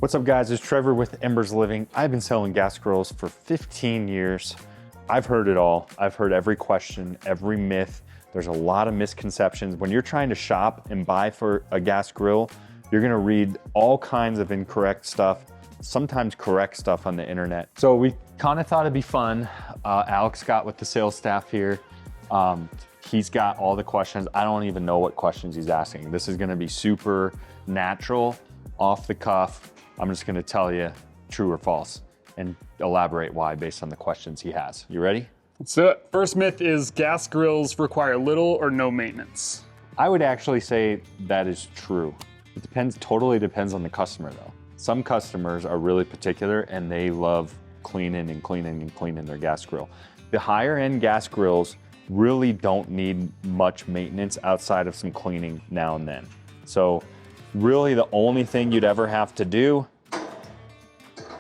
What's up guys, it's Trevor with Embers Living. I've been selling gas grills for 15 years. I've heard it all. I've heard every question, every myth. There's a lot of misconceptions. When you're trying to shop and buy for a gas grill, you're gonna read all kinds of incorrect stuff, sometimes correct stuff on the internet. So we kind of thought it'd be fun. Alex got with the sales staff here. He's got all the questions. I don't even know what questions he's asking. This is gonna be super natural, off the cuff. I'm just gonna tell you true or false and elaborate why based on the questions he has. You ready? Let's do it. First myth is gas grills require little or no maintenance. I would actually say that is true. It depends, totally depends on the customer though. Some customers are really particular and they love cleaning and cleaning and cleaning their gas grill. The higher end gas grills really don't need much maintenance outside of some cleaning now and then. So really the only thing you'd ever have to do,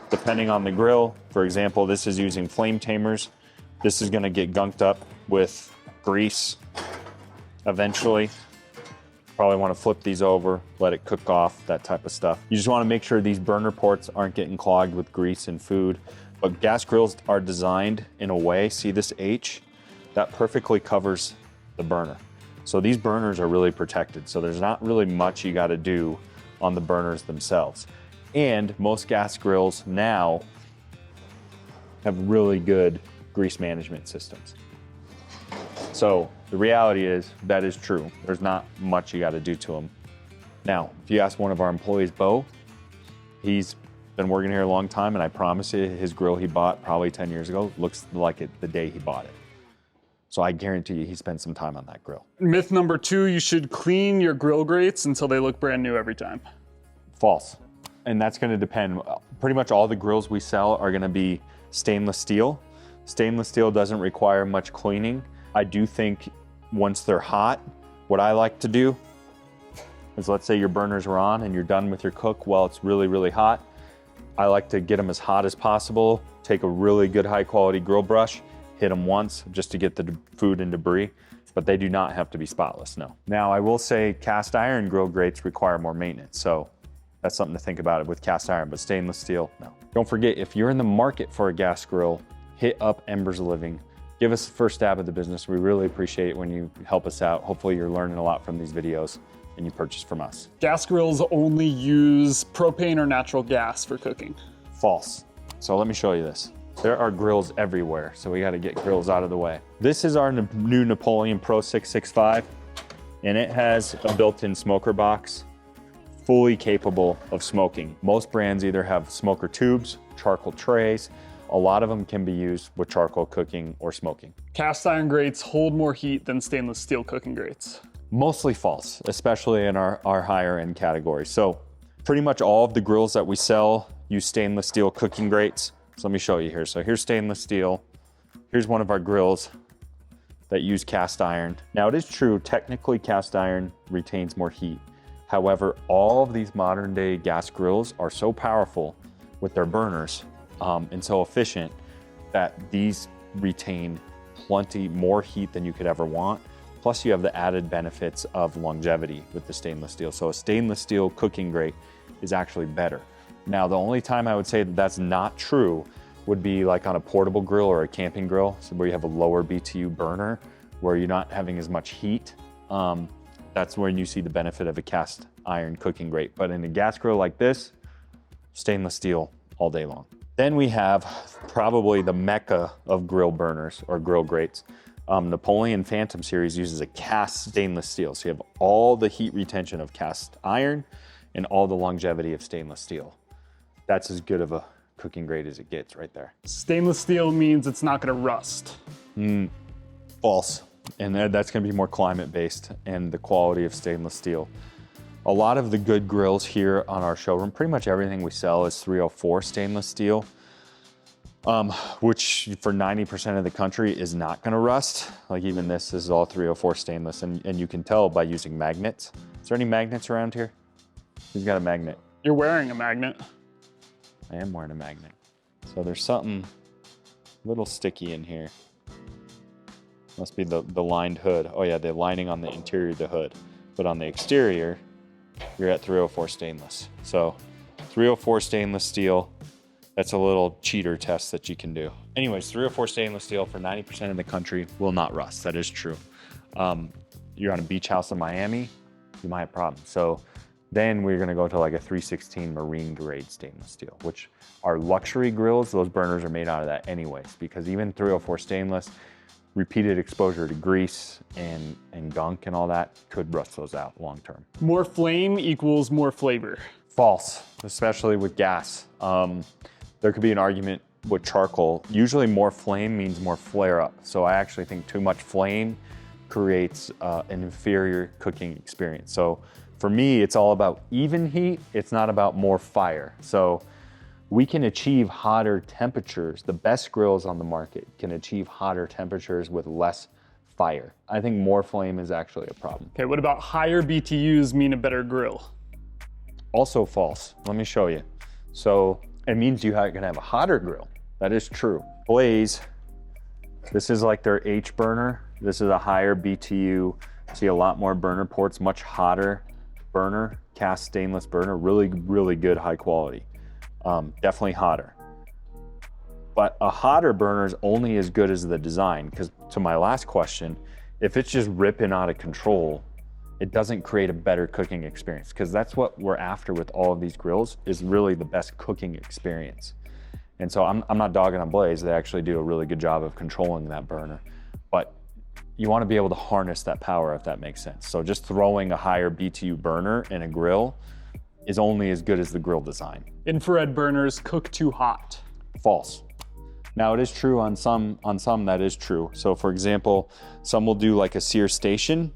depending on the grill, for example, this is using flame tamers. This is gonna get gunked up with grease eventually. Probably wanna flip these over, let it cook off, that type of stuff. You just wanna make sure these burner ports aren't getting clogged with grease and food. But gas grills are designed in a way, see this H? That perfectly covers the burner. So these burners are really protected. So there's not really much you gotta do on the burners themselves. And most gas grills now have really good grease management systems. So the reality is that is true. There's not much you gotta do to them. Now, if you ask one of our employees, Bo, he's been working here a long time and I promise you his grill he bought probably 10 years ago looks like it the day he bought it. So I guarantee you he spent some time on that grill. Myth number 2, you should clean your grill grates until they look brand new every time. False. And that's gonna depend. Pretty much all the grills we sell are gonna be stainless steel. Stainless steel doesn't require much cleaning. I do think once they're hot, what I like to do is, let's say your burners are on and you're done with your cook while it's really, really hot. I like to get them as hot as possible, take a really good high quality grill brush, hit them once just to get the food and debris, but they do not have to be spotless, no. Now I will say cast iron grill grates require more maintenance, so that's something to think about it with cast iron, but stainless steel, no. Don't forget, if you're in the market for a gas grill, hit up Embers Living. Give us the first stab at the business. We really appreciate when you help us out. Hopefully you're learning a lot from these videos and you purchase from us. Gas grills only use propane or natural gas for cooking. False. So let me show you this. There are grills everywhere, so we gotta get grills out of the way. This is our new Napoleon Pro 665, and it has a built-in smoker box, fully capable of smoking. Most brands either have smoker tubes, charcoal trays. A lot of them can be used with charcoal cooking or smoking. Cast iron grates hold more heat than stainless steel cooking grates. Mostly false, especially in our higher end category. So pretty much all of the grills that we sell use stainless steel cooking grates. So let me show you here. So here's stainless steel. Here's one of our grills that use cast iron. Now it is true, technically cast iron retains more heat. However, all of these modern day gas grills are so powerful with their burners and so efficient that these retain plenty more heat than you could ever want. Plus you have the added benefits of longevity with the stainless steel. So a stainless steel cooking grate is actually better. Now, the only time I would say that that's not true would be like on a portable grill or a camping grill, so where you have a lower BTU burner, where you're not having as much heat. That's when you see the benefit of a cast iron cooking grate. But in a gas grill like this, stainless steel all day long. Then we have probably the mecca of grill burners or grill grates. Napoleon Phantom series uses a cast stainless steel. So you have all the heat retention of cast iron and all the longevity of stainless steel. That's as good of a cooking grate as it gets right there. Stainless steel means it's not gonna rust. False. And that's gonna be more climate based and the quality of stainless steel. A lot of the good grills here on our showroom, pretty much everything we sell is 304 stainless steel, which for 90% of the country is not gonna rust. Like even this is all 304 stainless and you can tell by using magnets. Is there any magnets around here? Who's got a magnet? You're wearing a magnet. I am wearing a magnet. So there's something a little sticky in here. Must be the lined hood. Oh yeah, the lining on the interior of the hood. But on the exterior, you're at 304 stainless. So 304 stainless steel. That's a little cheater test that you can do. Anyways, 304 stainless steel for 90% of the country will not rust. That is true. You're on a beach house in Miami, you might have problems. So then we're gonna go to like a 316 marine grade stainless steel, which are luxury grills. Those burners are made out of that anyways, because even 304 stainless, repeated exposure to grease and gunk and all that could rust those out long term. More flame equals more flavor. False, especially with gas. There could be an argument with charcoal. Usually more flame means more flare up. So I actually think too much flame creates an inferior cooking experience. So for me, it's all about even heat. It's not about more fire. So we can achieve hotter temperatures. The best grills on the market can achieve hotter temperatures with less fire. I think more flame is actually a problem. Okay, what about higher BTUs mean a better grill? Also false. Let me show you. So it means you're gonna have a hotter grill. That is true. Blaze, this is like their H burner. This is a higher BTU. See a lot more burner ports, much hotter burner, cast stainless burner, really, really good, high quality. Definitely hotter. But a hotter burner is only as good as the design, because to my last question, if it's just ripping out of control, it doesn't create a better cooking experience, because that's what we're after with all of these grills, is really the best cooking experience. And so I'm not dogging on Blaze. They actually do a really good job of controlling that burner. But you want to be able to harness that power, if that makes sense. So just throwing a higher BTU burner in a grill is only as good as the grill design. Infrared burners cook too hot. False. Now it is true on some that is true. So for example, some will do like a sear station,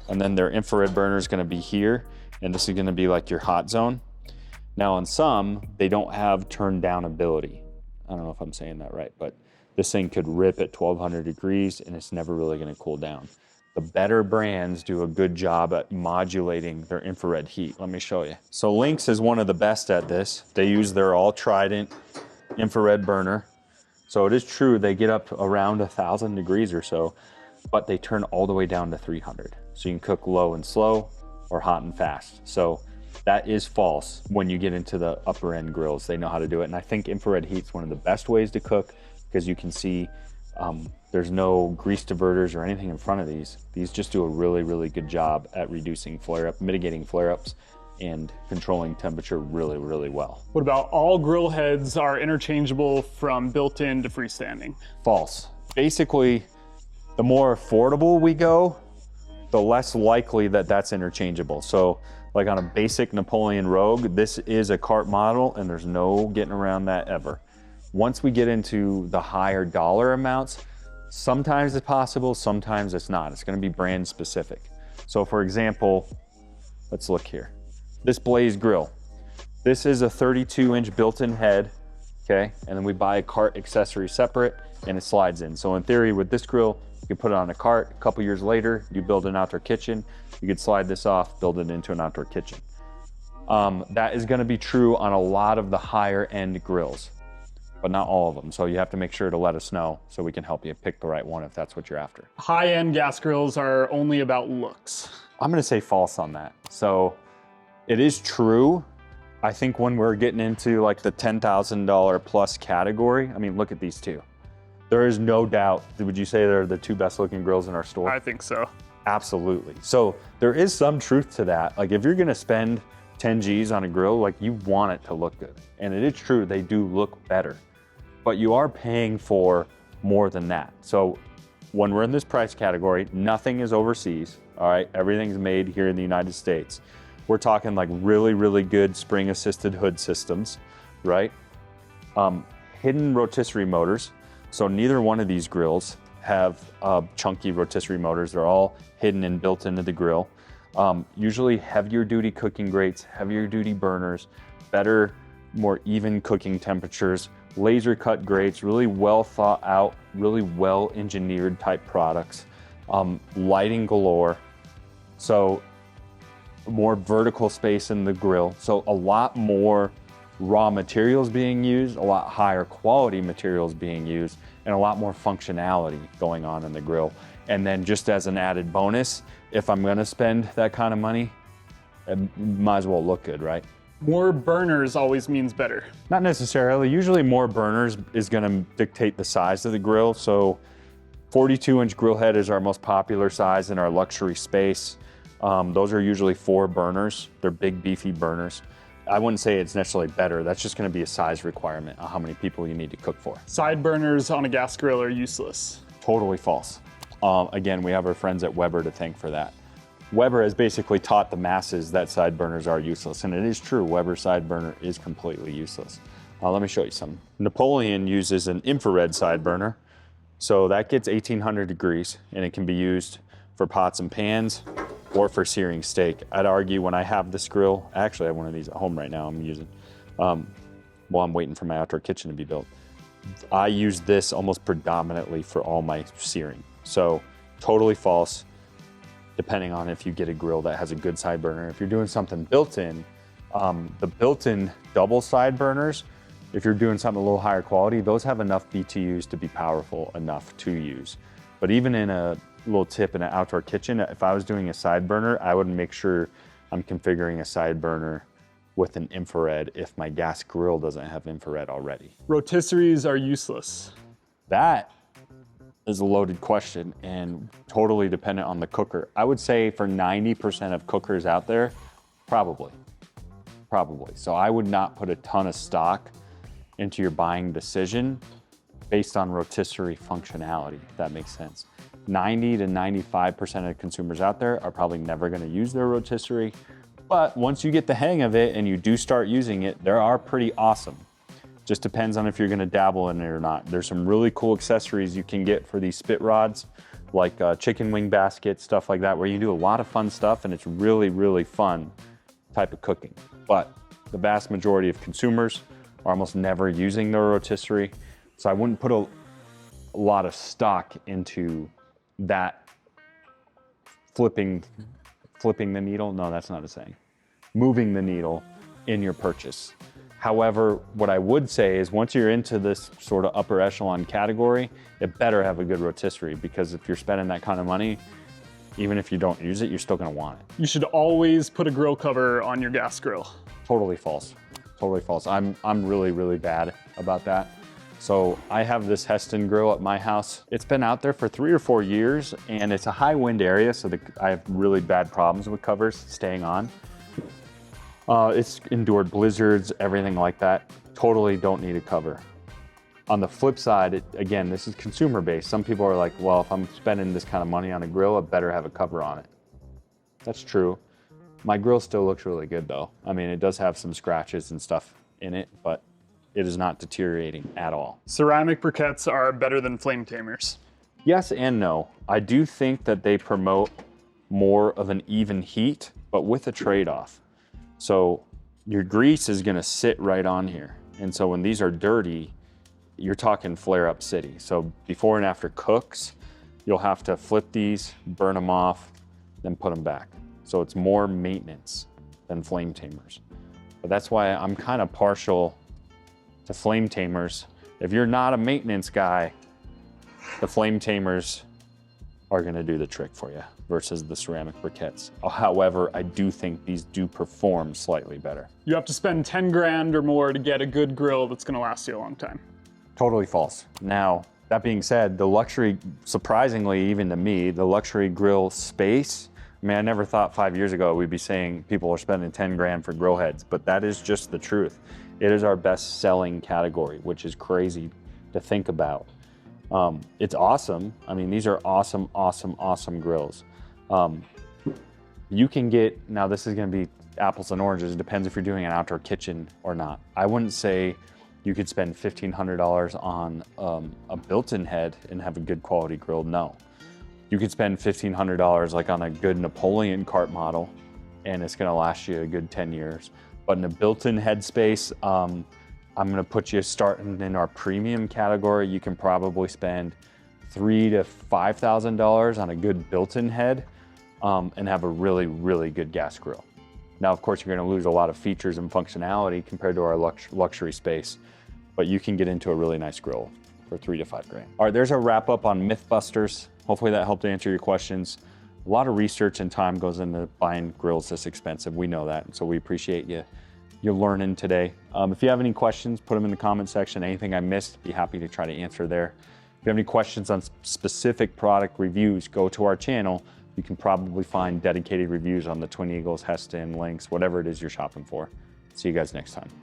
and then their infrared burner is going to be here, and this is going to be like your hot zone. Now on some, they don't have turn down ability. I don't know if I'm saying that right, but this thing could rip at 1200 degrees and it's never really going to cool down. The better brands do a good job at modulating their infrared heat. Let me show you. So Lynx is one of the best at this. They use their all Trident infrared burner. So it is true they get up around 1000 degrees or so, but they turn all the way down to 300. So you can cook low and slow or hot and fast. So that is false when you get into the upper end grills. They know how to do it. And I think infrared heat's one of the best ways to cook, because you can see there's no grease diverters or anything in front of these. These just do a really, really good job at reducing flare-up, mitigating flare-ups, and controlling temperature really, really well. What about all grill heads are interchangeable from built-in to freestanding? False. Basically, the more affordable we go, the less likely that that's interchangeable. So like on a basic Napoleon Rogue, this is a cart model and there's no getting around that ever. Once we get into the higher dollar amounts, sometimes it's possible, sometimes it's not. It's gonna be brand specific. So for example, let's look here. This Blaze grill. This is a 32-inch built-in head, okay? And then we buy a cart accessory separate and it slides in. So in theory with this grill, you can put it on a cart. A couple years later, you build an outdoor kitchen. You could slide this off, build it into an outdoor kitchen. That is gonna be true on a lot of the higher end grills, but not all of them. So you have to make sure to let us know so we can help you pick the right one if that's what you're after. High-end gas grills are only about looks. I'm gonna say false on that. So it is true. I think when we're getting into like the $10,000 plus category, I mean, look at these two. There is no doubt. Would you say they're the two best looking grills in our store? I think so. Absolutely. So there is some truth to that. Like if you're gonna spend 10 G's on a grill, like you want it to look good. And it is true, they do look better, but you are paying for more than that. So when we're in this price category, nothing is overseas, all right? Everything's made here in the United States. We're talking like really, really good spring assisted hood systems, right? Hidden rotisserie motors. So neither one of these grills have chunky rotisserie motors. They're all hidden and built into the grill. Usually heavier duty cooking grates, heavier duty burners, better, more even cooking temperatures, laser cut grates, really well thought out, really well engineered type products, lighting galore. So more vertical space in the grill. So a lot more raw materials being used, a lot higher quality materials being used, and a lot more functionality going on in the grill. And then just as an added bonus, if I'm gonna spend that kind of money, it might as well look good, right? More burners always means better. Not necessarily. Usually more burners is gonna dictate the size of the grill. So 42-inch grill head is our most popular size in our luxury space. Those are usually 4 burners. They're big, beefy burners. I wouldn't say it's necessarily better. That's just gonna be a size requirement on how many people you need to cook for. Side burners on a gas grill are useless. Totally false. Again, we have our friends at Weber to thank for that. Weber has basically taught the masses that side burners are useless, and it is true. Weber side burner is completely useless. Let me show you some. Napoleon uses an infrared side burner, so that gets 1800 degrees, and it can be used for pots and pans or for searing steak. I'd argue when I have this grill, I actually have one of these at home right now I'm using, while I'm waiting for my outdoor kitchen to be built. I use this almost predominantly for all my searing. So totally false, depending on if you get a grill that has a good side burner. If you're doing something built-in, the built-in double side burners, if you're doing something a little higher quality, those have enough BTUs to be powerful enough to use. But even in a little tip in an outdoor kitchen, if I was doing a side burner, I would make sure I'm configuring a side burner with an infrared if my gas grill doesn't have infrared already. Rotisseries are useless. That is a loaded question and totally dependent on the cooker. I would say for 90% of cookers out there, probably. So I would not put a ton of stock into your buying decision based on rotisserie functionality, if that makes sense. 90 to 95% of consumers out there are probably never gonna use their rotisserie, but once you get the hang of it and you do start using it, they are pretty awesome. Just depends on if you're gonna dabble in it or not. There's some really cool accessories you can get for these spit rods, like chicken wing baskets, stuff like that, where you do a lot of fun stuff and it's really, really fun type of cooking. But the vast majority of consumers are almost never using their rotisserie, so I wouldn't put a lot of stock into that flipping the needle. No, that's not a saying. Moving the needle in your purchase. However, what I would say is once you're into this sort of upper echelon category, it better have a good rotisserie, because if you're spending that kind of money, even if you don't use it, you're still gonna want it. You should always put a grill cover on your gas grill. Totally false. Totally false. I'm really, really bad about that. So I have this Heston grill at my house. It's been out there for 3 or 4 years, and it's a high wind area, so I have really bad problems with covers staying on. It's endured blizzards, everything like that. Totally don't need a cover. On the flip side, again, this is consumer based. Some people are like, well, if I'm spending this kind of money on a grill, I better have a cover on it. That's true. My grill still looks really good though. I mean, it does have some scratches and stuff in it, but it is not deteriorating at all. Ceramic briquettes are better than flame tamers. Yes and no. I do think that they promote more of an even heat, but with a trade-off. So your grease is gonna sit right on here. And so when these are dirty, you're talking flare up city. So before and after cooks, you'll have to flip these, burn them off, then put them back. So it's more maintenance than flame tamers. But that's why I'm kind of partial to flame tamers. If you're not a maintenance guy, the flame tamers are gonna do the trick for you versus the ceramic briquettes. However, I do think these do perform slightly better. You have to spend 10 grand or more to get a good grill that's gonna last you a long time. Totally false. Now, that being said, the luxury, surprisingly, even to me, the luxury grill space, I mean, I never thought 5 years ago we'd be saying people are spending 10 grand for grill heads, but that is just the truth. It is our best selling category, which is crazy to think about. It's awesome. I mean, these are awesome, awesome, awesome grills. You can get, now this is gonna be apples and oranges. It depends if you're doing an outdoor kitchen or not. I wouldn't say you could spend $1,500 on a built-in head and have a good quality grill, no. You could spend $1,500 like on a good Napoleon cart model and it's gonna last you a good 10 years. But in a built-in head space, I'm gonna put you starting in our premium category. You can probably spend $3,000 to $5,000 on a good built-in head and have a really, really good gas grill. Now, of course, you're gonna lose a lot of features and functionality compared to our luxury space, but you can get into a really nice grill for 3 to 5 grand. All right, there's a wrap up on Mythbusters. Hopefully that helped answer your questions. A lot of research and time goes into buying grills this expensive. We know that, and so we appreciate you you're learning today. If you have any questions, put them in the comment section. Anything I missed, be happy to try to answer there. If you have any questions on specific product reviews, go to our channel. You can probably find dedicated reviews on the Twin Eagles, Heston, Lynx, whatever it is you're shopping for. See you guys next time.